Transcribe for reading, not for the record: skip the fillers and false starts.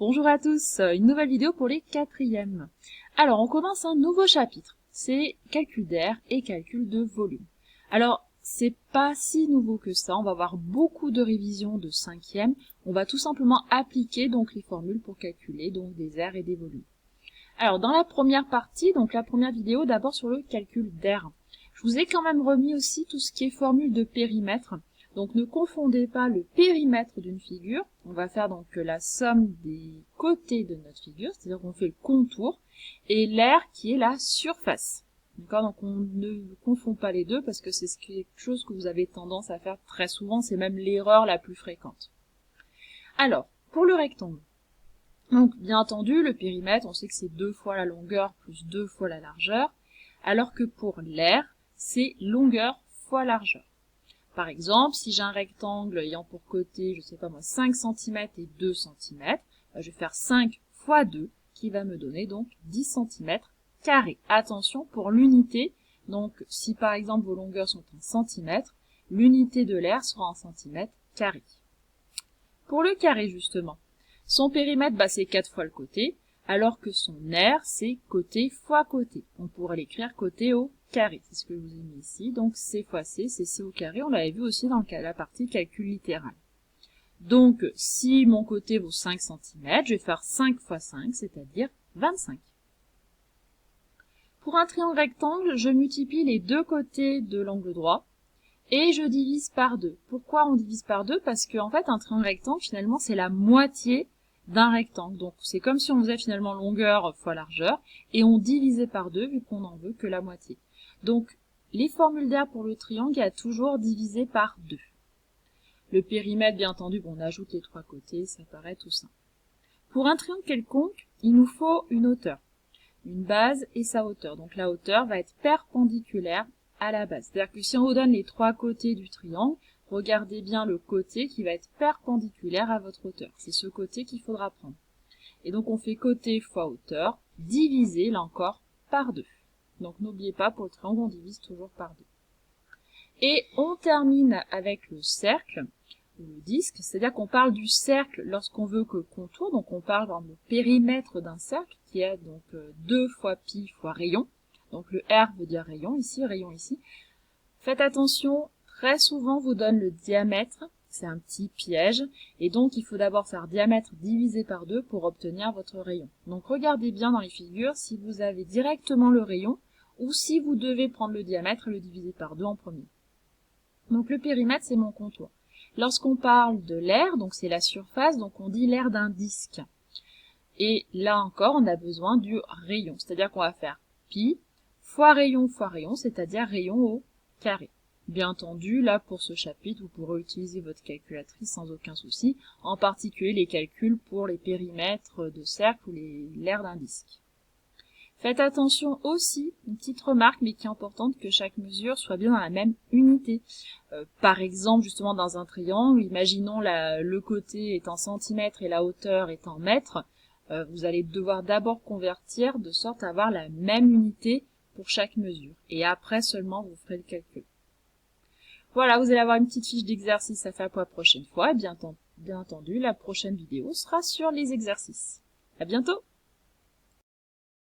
Bonjour à tous, une nouvelle vidéo pour les quatrièmes. Alors on commence un nouveau chapitre, c'est calcul d'air et calcul de volume. Alors c'est pas si nouveau que ça, on va avoir beaucoup de révisions de cinquième, on va tout simplement appliquer donc les formules pour calculer donc des airs et des volumes. Alors dans la première partie, donc la première vidéo d'abord sur le calcul d'air, je vous ai quand même remis aussi tout ce qui est formule de périmètre. Donc ne confondez pas le périmètre d'une figure, on va faire donc la somme des côtés de notre figure, c'est-à-dire qu'on fait le contour, et l'air qui est la surface. D'accord, donc on ne confond pas les deux parce que c'est quelque chose que vous avez tendance à faire très souvent, c'est même l'erreur la plus fréquente. Alors, pour le rectangle, donc bien entendu, le périmètre, on sait que c'est 2 fois la longueur plus 2 fois la largeur, alors que pour l'air, c'est longueur fois largeur. Par exemple, si j'ai un rectangle ayant pour côté, je sais pas moi, 5 cm et 2 cm, je vais faire 5 fois 2, qui va me donner donc 10 cm carrés. Attention pour l'unité, donc si par exemple vos longueurs sont en centimètres, l'unité de l'air sera en centimètres carrés. Pour le carré justement, son périmètre, c'est 4 fois le côté, alors que son aire, c'est côté fois côté. On pourrait l'écrire côté au carré, c'est ce que je vous ai mis ici. Donc C fois C, c'est C au carré, on l'avait vu aussi dans la partie calcul littéral. Donc si mon côté vaut 5 cm, je vais faire 5 fois 5, c'est-à-dire 25. Pour un triangle rectangle, je multiplie les deux côtés de l'angle droit et je divise par 2. Pourquoi on divise par 2? Parce qu'en fait, un triangle rectangle, finalement, c'est la moitié d'un rectangle. Donc c'est comme si on faisait finalement longueur fois largeur et on divisait par 2 vu qu'on n'en veut que la moitié. Donc les formules d'air pour le triangle, il y a toujours divisé par 2. Le périmètre, bien entendu, on ajoute les trois côtés, ça paraît tout simple. Pour un triangle quelconque, il nous faut une hauteur, une base et sa hauteur. Donc la hauteur va être perpendiculaire à la base. C'est-à-dire que si on vous donne les trois côtés du triangle, regardez bien le côté qui va être perpendiculaire à votre hauteur. C'est ce côté qu'il faudra prendre. Et donc on fait côté fois hauteur, divisé, là encore, par 2. Donc n'oubliez pas, pour le triangle, on divise toujours par 2. Et on termine avec le cercle, ou le disque, c'est-à-dire qu'on parle du cercle lorsqu'on veut que contour, donc on parle du périmètre d'un cercle, qui est donc 2 fois pi fois rayon. Donc le R veut dire rayon ici. Faites attention, très souvent vous donne le diamètre, c'est un petit piège, et donc il faut d'abord faire diamètre divisé par 2 pour obtenir votre rayon. Donc regardez bien dans les figures si vous avez directement le rayon, ou si vous devez prendre le diamètre et le diviser par 2 en premier. Donc le périmètre, c'est mon contour. Lorsqu'on parle de l'air, donc c'est la surface, donc on dit l'air d'un disque. Et là encore, on a besoin du rayon, c'est-à-dire qu'on va faire pi fois rayon, c'est-à-dire rayon au carré. Bien entendu, là pour ce chapitre, vous pourrez utiliser votre calculatrice sans aucun souci, en particulier les calculs pour les périmètres de cercle ou l'air d'un disque. Faites attention aussi, une petite remarque, mais qui est importante, que chaque mesure soit bien dans la même unité. Par exemple, justement dans un triangle, imaginons le côté est en centimètres et la hauteur est en mètres, vous allez devoir d'abord convertir de sorte à avoir la même unité pour chaque mesure. Et après seulement, vous ferez le calcul. Voilà, vous allez avoir une petite fiche d'exercice à faire pour la prochaine fois. Et bien entendu, la prochaine vidéo sera sur les exercices. À bientôt!